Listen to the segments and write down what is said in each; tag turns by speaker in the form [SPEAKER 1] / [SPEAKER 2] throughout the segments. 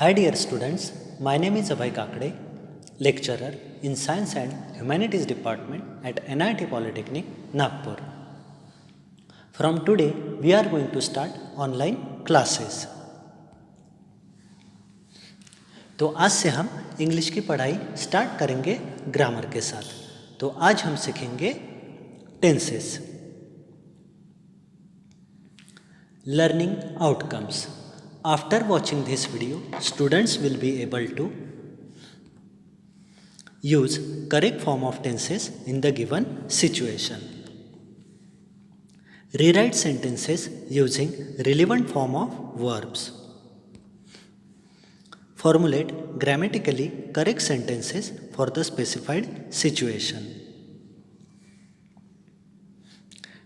[SPEAKER 1] Hi dear students, my name is Abhay Kakade, lecturer in Science and Humanities Department at NIT Polytechnic, Nagpur. From today, we are going to start online classes. तो आज से हम English की पढ़ाई start करेंगे grammar के साथ। तो आज हम सीखेंगे tenses. Learning outcomes. After watching this video, students will be able to use correct form of tenses in the given situation. Rewrite sentences using relevant form of verbs. Formulate grammatically correct sentences for the specified situation.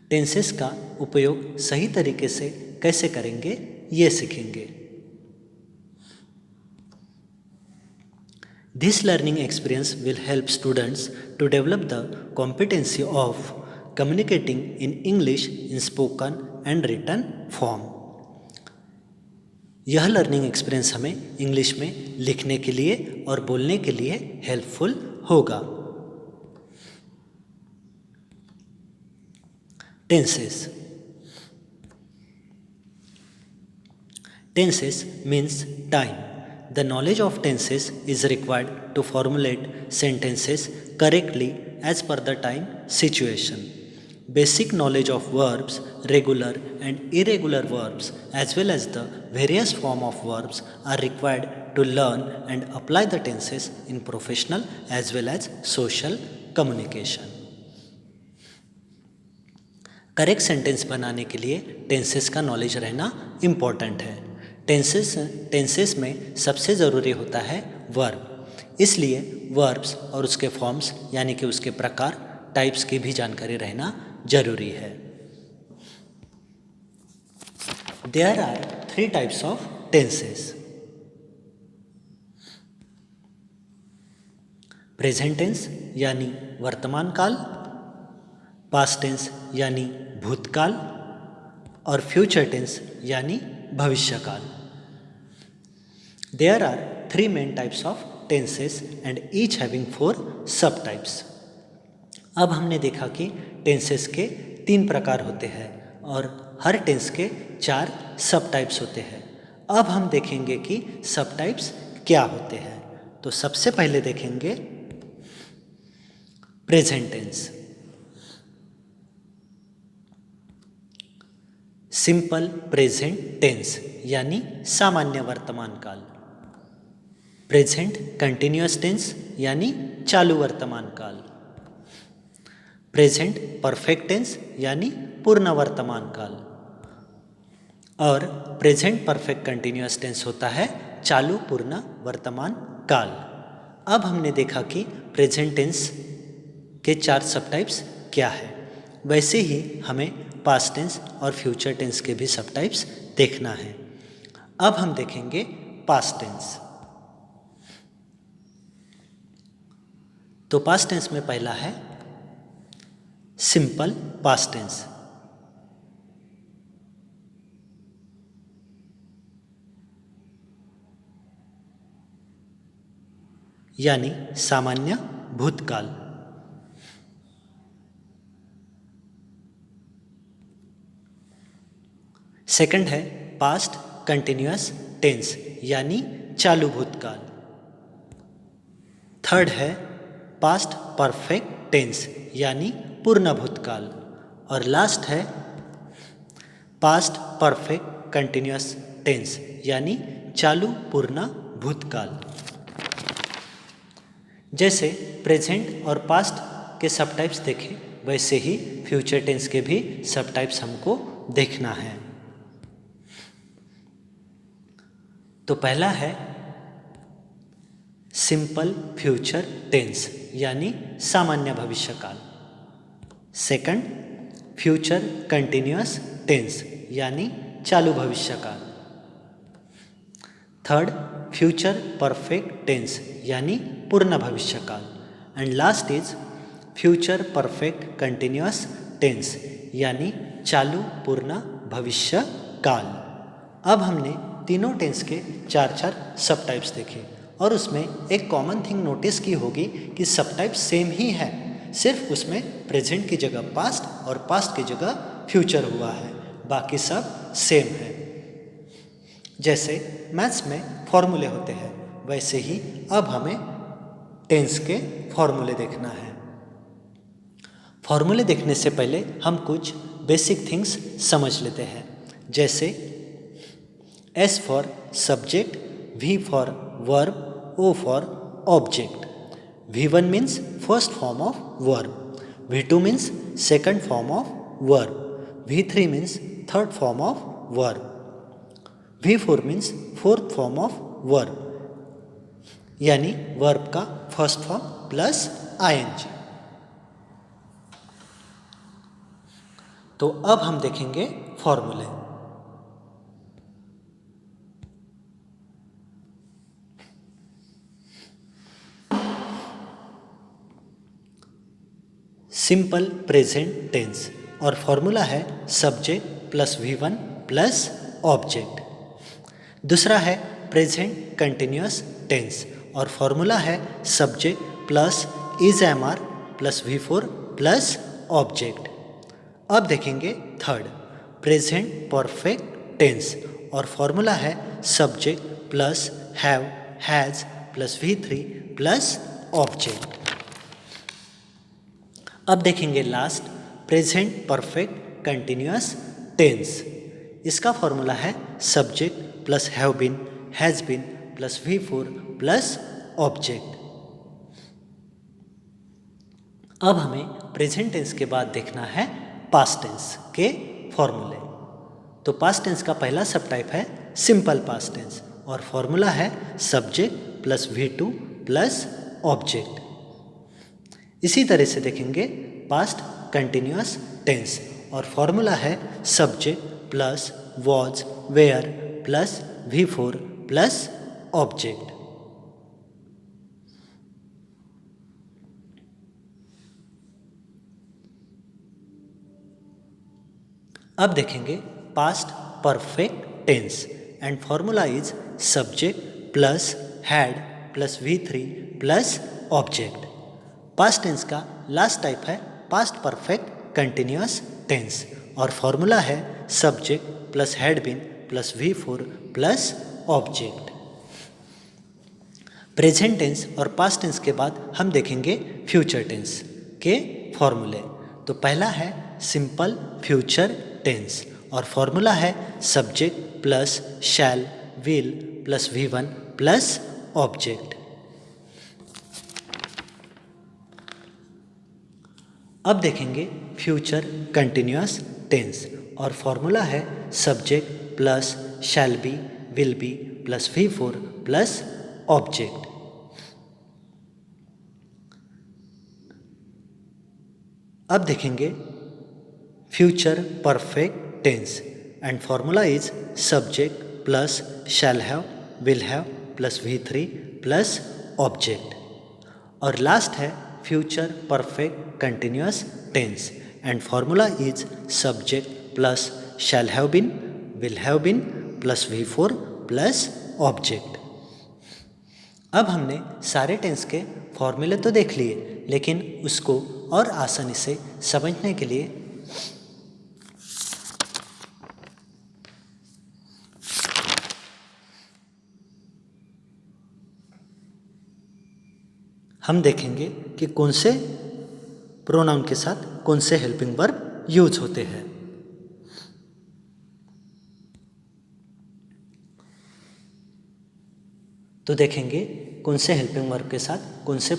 [SPEAKER 1] Tenses का उपयोग सही तरीके से कैसे करेंगे ये सीखेंगे। This learning experience will help students to develop the competency of communicating in English in spoken and written form. यह लर्निंग एक्सपीरियंस हमें इंग्लिश में लिखने के लिए और बोलने के लिए हेल्पफुल होगा। Tenses. Tenses means time. The knowledge of tenses is required to formulate sentences correctly as per the time situation. Basic knowledge of verbs, regular and irregular verbs, as well as the various form of verbs are required to learn and apply the tenses in professional as well as social communication. Correct sentence बनाने के लिए tenses का knowledge रहना important है। Tenses में सबसे ज़रूरी होता है वर्ब, इसलिए वर्ब्स और उसके फॉर्म्स यानी कि उसके प्रकार टाइप्स की भी जानकारी रहना जरूरी है। There are 3 types of tenses. Present tense यानी वर्तमान काल, पास्ट टेंस यानी भूतकाल और फ्यूचर टेंस यानी भविष्यकाल। There are 3 main types of tenses and each having 4 sub types. अब हमने देखा कि टेंसेस के 3 प्रकार होते हैं और हर टेंस के 4 सब टाइप्स होते हैं। अब हम देखेंगे कि सब टाइप्स क्या होते हैं। तो सबसे पहले देखेंगे present tense. Simple present tense यानी सामान्य वर्तमान काल। प्रेजेंट कंटिन्यूअस टेंस यानी चालू वर्तमान काल। प्रेजेंट परफेक्ट टेंस यानी पूर्ण वर्तमान काल और प्रेजेंट परफेक्ट कंटिन्यूअस टेंस होता है चालू पूर्ण वर्तमान काल। अब हमने देखा कि प्रेजेंट टेंस के 4 सब टाइप्स क्या है, वैसे ही हमें पास्ट टेंस और फ्यूचर टेंस के भी सब टाइप्स देखना है। अब हम देखेंगे पास्ट टेंस। तो पास्ट टेंस में पहला है सिंपल पास्ट टेंस। यानी सामान्य भूतकाल। सेकंड है पास्ट कंटिन्यूअस टेंस यानी चालू भूतकाल। थर्ड है पास्ट परफेक्ट टेंस यानी पूर्ण भूतकाल और लास्ट है पास्ट परफेक्ट कंटिन्यूअस टेंस यानी चालू पूर्ण भूतकाल। जैसे प्रेजेंट और पास्ट के सब टाइप्स देखे वैसे ही फ्यूचर टेंस के भी सब टाइप्स हमको देखना है। तो पहला है सिंपल फ्यूचर टेंस यानी सामान्य भविष्यकाल। सेकंड फ्यूचर कंटिन्यूअस टेंस यानी चालू भविष्यकाल। थर्ड फ्यूचर परफेक्ट टेंस यानी पूर्ण भविष्यकाल and last is future perfect continuous tense यानी चालू पूर्ण भविष्यकाल। अब हमने तीनों टेंस के चार चार सब टाइप्स देखे और उसमें एक कॉमन थिंग नोटिस की होगी कि सब टाइप सेम ही है, सिर्फ उसमें प्रेजेंट की जगह पास्ट और पास्ट की जगह फ्यूचर हुआ है, बाकी सब सेम है। जैसे मैथ्स में फॉर्मूले होते हैं वैसे ही अब हमें टेंस के फॉर्मूले देखना है। फॉर्मूले देखने से पहले हम कुछ बेसिक थिंग्स समझ लेते हैं, जैसे S for subject, V for verb, O for object. V1 means first form of verb, V2 means second form of verb, V3 means third form of verb, V4 means fourth form of verb, यानी verb का first form plus ING। तो अब हम देखेंगे फॉर्मूले। Simple present tense और formula है subject plus V1 plus object. दूसरा है प्रेजेंट कंटिन्यूअस टेंस और फॉर्मूला है subject plus is MR plus V4 plus object. अब देखेंगे थर्ड प्रेजेंट परफेक्ट टेंस और फॉर्मूला है subject plus have has plus V3 plus object. अब देखेंगे last present perfect continuous tense. इसका फॉर्मूला है subject plus have been has been plus V4 plus object. अब हमें प्रेजेंट टेंस के बाद देखना है पास्ट टेंस के फॉर्मूले। तो पास्ट टेंस का पहला सब टाइप है सिंपल पास्ट टेंस और फॉर्मूला है subject plus V2 plus object. इसी तरह से देखेंगे पास्ट कंटिन्यूअस टेंस और फॉर्मूला है subject plus was were plus V4 plus object. अब देखेंगे past perfect tense and formula is subject plus had plus V3 plus object. Past tense का last type है पास्ट परफेक्ट कंटिन्यूअस टेंस और formula है subject plus had been plus V4 plus object. Present tense और past tense के बाद हम देखेंगे future tense के फॉर्मूले। तो पहला है सिंपल फ्यूचर टेंस और फॉर्मूला है subject plus shall will plus V1 plus object. अब देखेंगे फ्यूचर कंटिन्यूअस टेंस और फॉर्मूला है subject plus shall be will be plus V4 plus object. अब देखेंगे future perfect tense and formula is subject plus shall have will have plus V3 plus object. और last है future perfect continuous tense and formula is subject plus shall have been will have been plus V4 plus object. अब हमने सारे tense के फॉर्मूले तो देख लिए, लेकिन उसको और आसानी से समझने के लिए हम देखेंगे कि कौन से प्रोनाउन के साथ कौन से हेल्पिंग वर्ब यूज होते हैं। तो देखेंगे कौन से हेल्पिंग वर्ब के साथ कौन से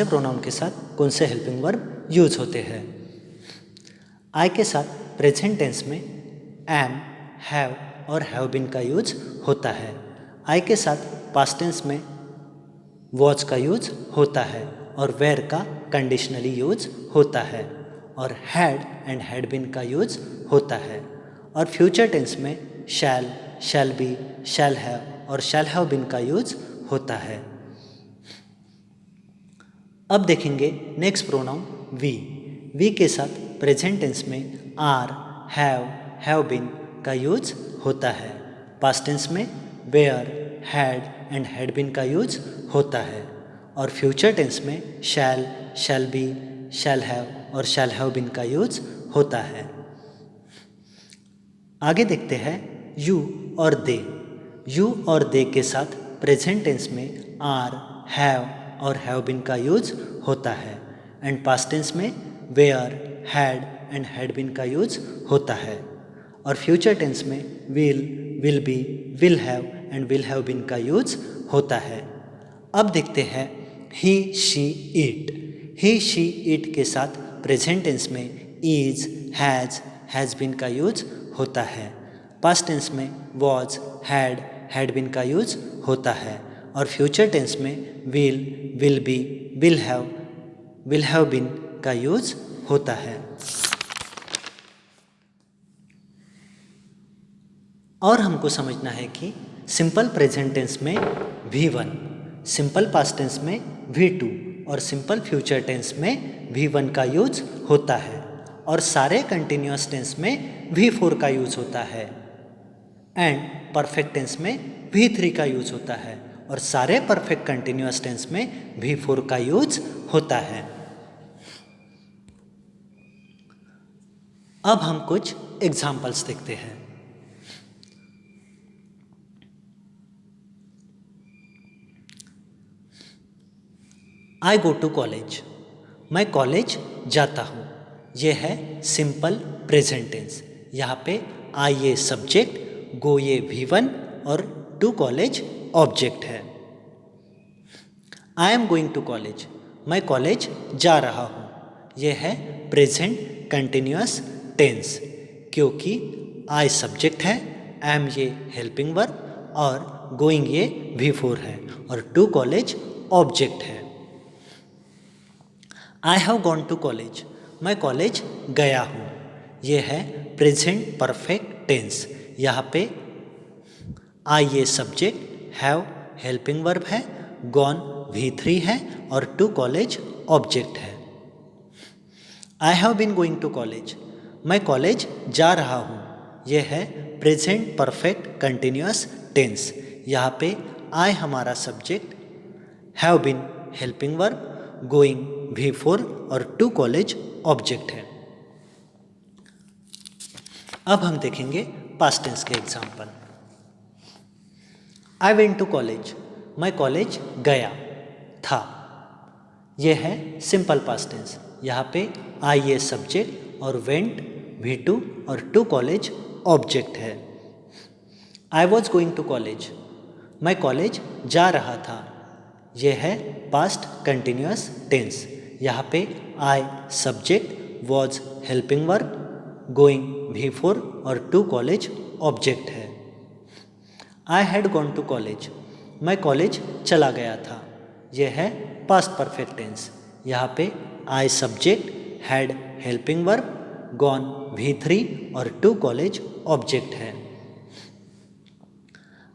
[SPEAKER 1] प्रोनाउन के साथ कौन से हेल्पिंग वर्ब यूज होते हैं। आई के साथ प्रेजेंट टेंस में एम, हैव और हैव बीन का यूज होता है। आई के साथ पास्ट टेंस में वॉज का यूज होता है और वेयर का कंडीशनली यूज होता है और हैड एंड हैड बीन का यूज होता है। और फ्यूचर टेंस में शैल, शैल बी, शैल हैव और शैल हैव बीन का यूज होता है। अब देखेंगे नेक्स्ट प्रोनाउन वी। वी के साथ प्रेजेंट टेंस में आर, हैव बीन का यूज होता है। पास्ट टेंस में were, had and had been का यूज होता है। और फ्यूचर टेंस में शैल, शैल बी, शैल हैव और शैल हैव बीन का यूज होता है। आगे देखते हैं यू और दे। यू और दे के साथ प्रेजेंट टेंस में आर, हैव और हैव बीन का यूज होता है। एंड पास्ट टेंस में were, had and had been का यूज होता है। और फ्यूचर टेंस में will, will be, will have and will have been का यूज होता है। अब देखते हैं he, she, it. He, she, it के साथ प्रेजेंट टेंस में इज, हैज़ बीन का यूज होता है। पास्ट टेंस में वॉज, हैड बीन का यूज होता है। और फ्यूचर टेंस में will, will be, will have been का यूज होता है। और हमको समझना है कि सिंपल प्रेजेंट टेंस में V1, सिंपल पास्ट टेंस में V2 और सिंपल फ्यूचर टेंस में V1 का यूज होता है। और सारे कंटिन्यूअस टेंस में V4 का यूज होता है। एंड परफेक्ट टेंस में V3 का यूज होता है। और सारे परफेक्ट कंटिन्यूअस टेंस में V4 का यूज होता है। अब हम कुछ एग्जाम्पल्स देखते हैं। आई गो टू कॉलेज, मैं कॉलेज जाता हूँ। यह है सिंपल प्रेजेंट टेंस। यहाँ पे आई ये सब्जेक्ट, गो ये V1 और टू कॉलेज ऑब्जेक्ट है। I am going to college, मैं कॉलेज जा रहा हूँ। यह है प्रेजेंट कंटिन्यूअस टेंस, क्योंकि आई सब्जेक्ट है, एम ये हेल्पिंग वर्ब और गोइंग ये V4 है और टू कॉलेज ऑब्जेक्ट है। I have gone to college, मैं कॉलेज गया हूँ। यह है प्रेजेंट परफेक्ट टेंस। यहाँ पे आई ये सब्जेक्ट, हैव हेल्पिंग वर्ब है, गॉन V3 है और टू कॉलेज ऑब्जेक्ट है। I have been going to college, मैं कॉलेज जा रहा हूँ। यह है प्रेजेंट परफेक्ट कंटिन्यूअस टेंस। यहाँ पे आई हमारा subject, have been helping verb, going V4 और टू कॉलेज ऑब्जेक्ट है। अब हम देखेंगे पास्ट टेंस के example. I went to college, मैं कॉलेज गया था। यह है सिंपल पास्ट टेंस। यहाँ पे आई ये सब्जेक्ट और वेंट V2 और टू कॉलेज ऑब्जेक्ट है। I was going to college, मैं कॉलेज जा रहा था। यह है पास्ट कंटिन्यूअस टेंस। यहाँ पे I subject, was helping verb, going V4 और टू कॉलेज ऑब्जेक्ट है। I had gone to college, मैं कॉलेज चला गया था। यह है पास्ट परफेक्ट टेंस। यहाँ पे I subject, had helping verb, gone V3 और टू कॉलेज ऑब्जेक्ट है।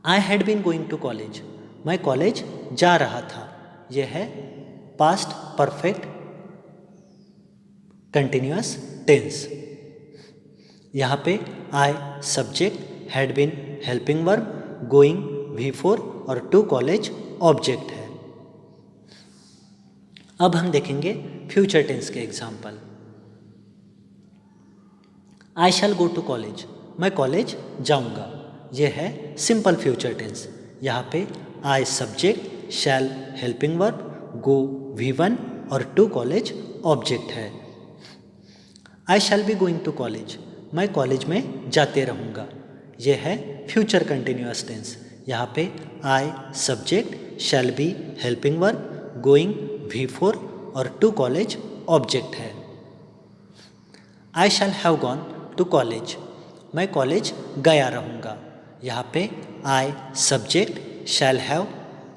[SPEAKER 1] I had been going to college, मैं कॉलेज जा रहा था। यह है पास्ट परफेक्ट कंटिन्यूअस टेंस। यहाँ पे I subject, had been helping verb, going V4 और टू कॉलेज ऑब्जेक्ट है। अब हम देखेंगे फ्यूचर टेंस के example. I shall go to college, मैं कॉलेज जाऊंगा। यह है सिंपल फ्यूचर टेंस। यहाँ पे I subject, shall helping verb, go V1 और टू कॉलेज ऑब्जेक्ट है। I shall be going to college, मैं कॉलेज में जाते रहूँगा। यह है फ्यूचर कंटिन्यूअस टेंस। यहाँ पे I subject, shall be helping verb, going V4 और टू कॉलेज ऑब्जेक्ट है। I shall have gone to college, मैं कॉलेज गया रहूँगा। यहाँ पे I subject, shall have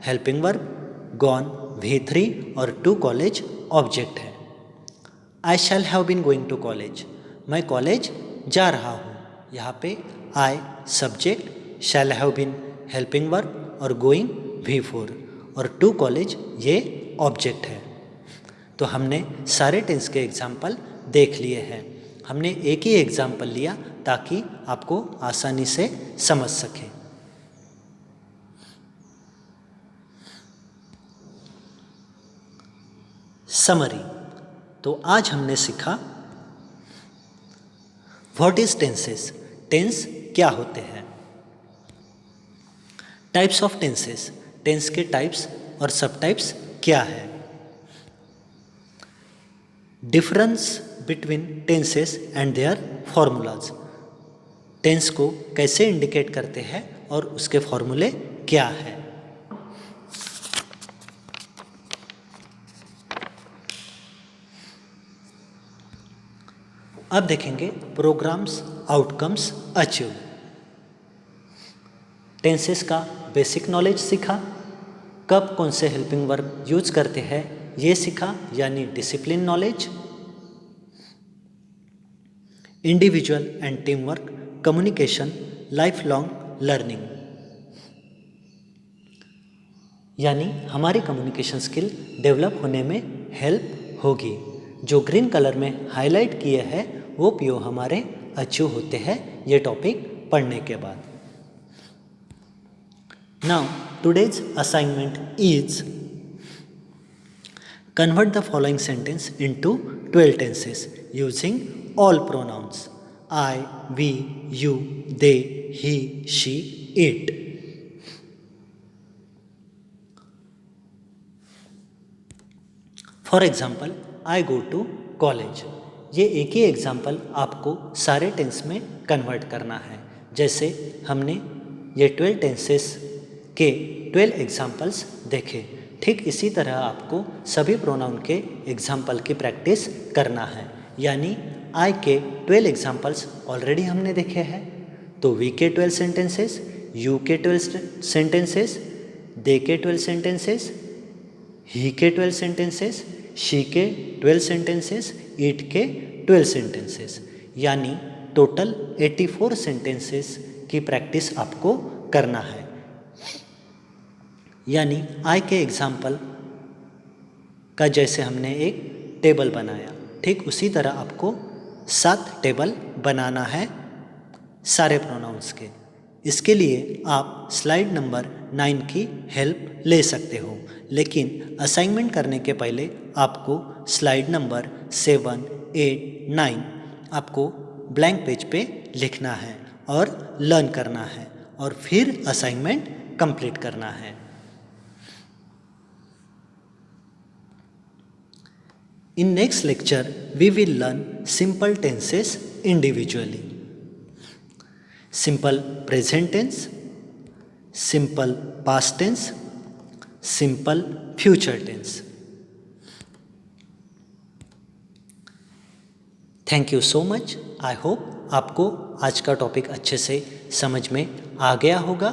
[SPEAKER 1] helping verb, gone V3 और टू कॉलेज ऑब्जेक्ट है। I shall have been going to college, मैं कॉलेज जा रहा हूँ। यहाँ पे I subject, shall have been helping verb और गोइंग V4 और टू कॉलेज ये ऑब्जेक्ट है। तो हमने सारे टेंस के एग्जाम्पल देख लिए हैं। हमने एक ही एग्जाम्पल लिया ताकि आपको आसानी से समझ सकें। समरी। तो आज हमने सीखा व्हाट इज टेंसेस, टेंस क्या होते हैं। टाइप्स ऑफ टेंसेस, टेंस के टाइप्स और सब टाइप्स क्या है। Difference between tenses and their formulas, tense को कैसे इंडिकेट करते हैं और उसके फॉर्मूले क्या है। अब देखेंगे प्रोग्राम्स आउटकम्स अचीव। टेंसेस का बेसिक नॉलेज सीखा, कब कौन से हेल्पिंग वर्ब यूज करते हैं ये सीखा, यानी discipline knowledge. Individual and team work, communication, life long learning, यानी हमारी कम्युनिकेशन स्किल डेवलप होने में हेल्प होगी। जो ग्रीन कलर में हाईलाइट किए हैं वो पीओ हमारे अचीव होते हैं ये टॉपिक पढ़ने के बाद। Now today's assignment is convert the following sentence into 12 tenses using all pronouns I, we, you, they, he, she, it. For example, I go to college. ये एक ही एग्जाम्पल आपको सारे टेंस में कन्वर्ट करना है। जैसे हमने ये 12 टेंसेस के 12 एग्जाम्पल्स देखे, ठीक इसी तरह आपको सभी प्रोनाउन के एग्जाम्पल की प्रैक्टिस करना है। यानी आई के 12 एग्जाम्पल्स ऑलरेडी हमने देखे हैं, तो वी के 12 सेंटेंसेस, यू के 12 सेंटेंसेस, दे के 12 सेंटेंसेस, ही के 12 सेंटेंसेस, शी के 12 सेंटेंसेस, इट के 12 सेंटेंसेस, यानी टोटल 84 सेंटेंसेस की प्रैक्टिस आपको करना है। यानी आई के एग्जाम्पल का जैसे हमने एक टेबल बनाया, ठीक उसी तरह आपको 7 टेबल बनाना है सारे प्रोनाउंस के। इसके लिए आप स्लाइड नंबर 9 की हेल्प ले सकते हो, लेकिन असाइनमेंट करने के पहले आपको स्लाइड नंबर 7, 8, 9 आपको ब्लैंक पेज पे लिखना है और लर्न करना है और फिर असाइनमेंट कंप्लीट करना है। In next lecture, we will learn simple tenses individually. Simple present tense, simple past tense, simple future tense. Thank you so much. I hope आपको आज का टॉपिक अच्छे से समझ में आ गया होगा.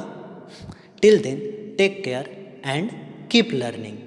[SPEAKER 1] Till then, take care and keep learning.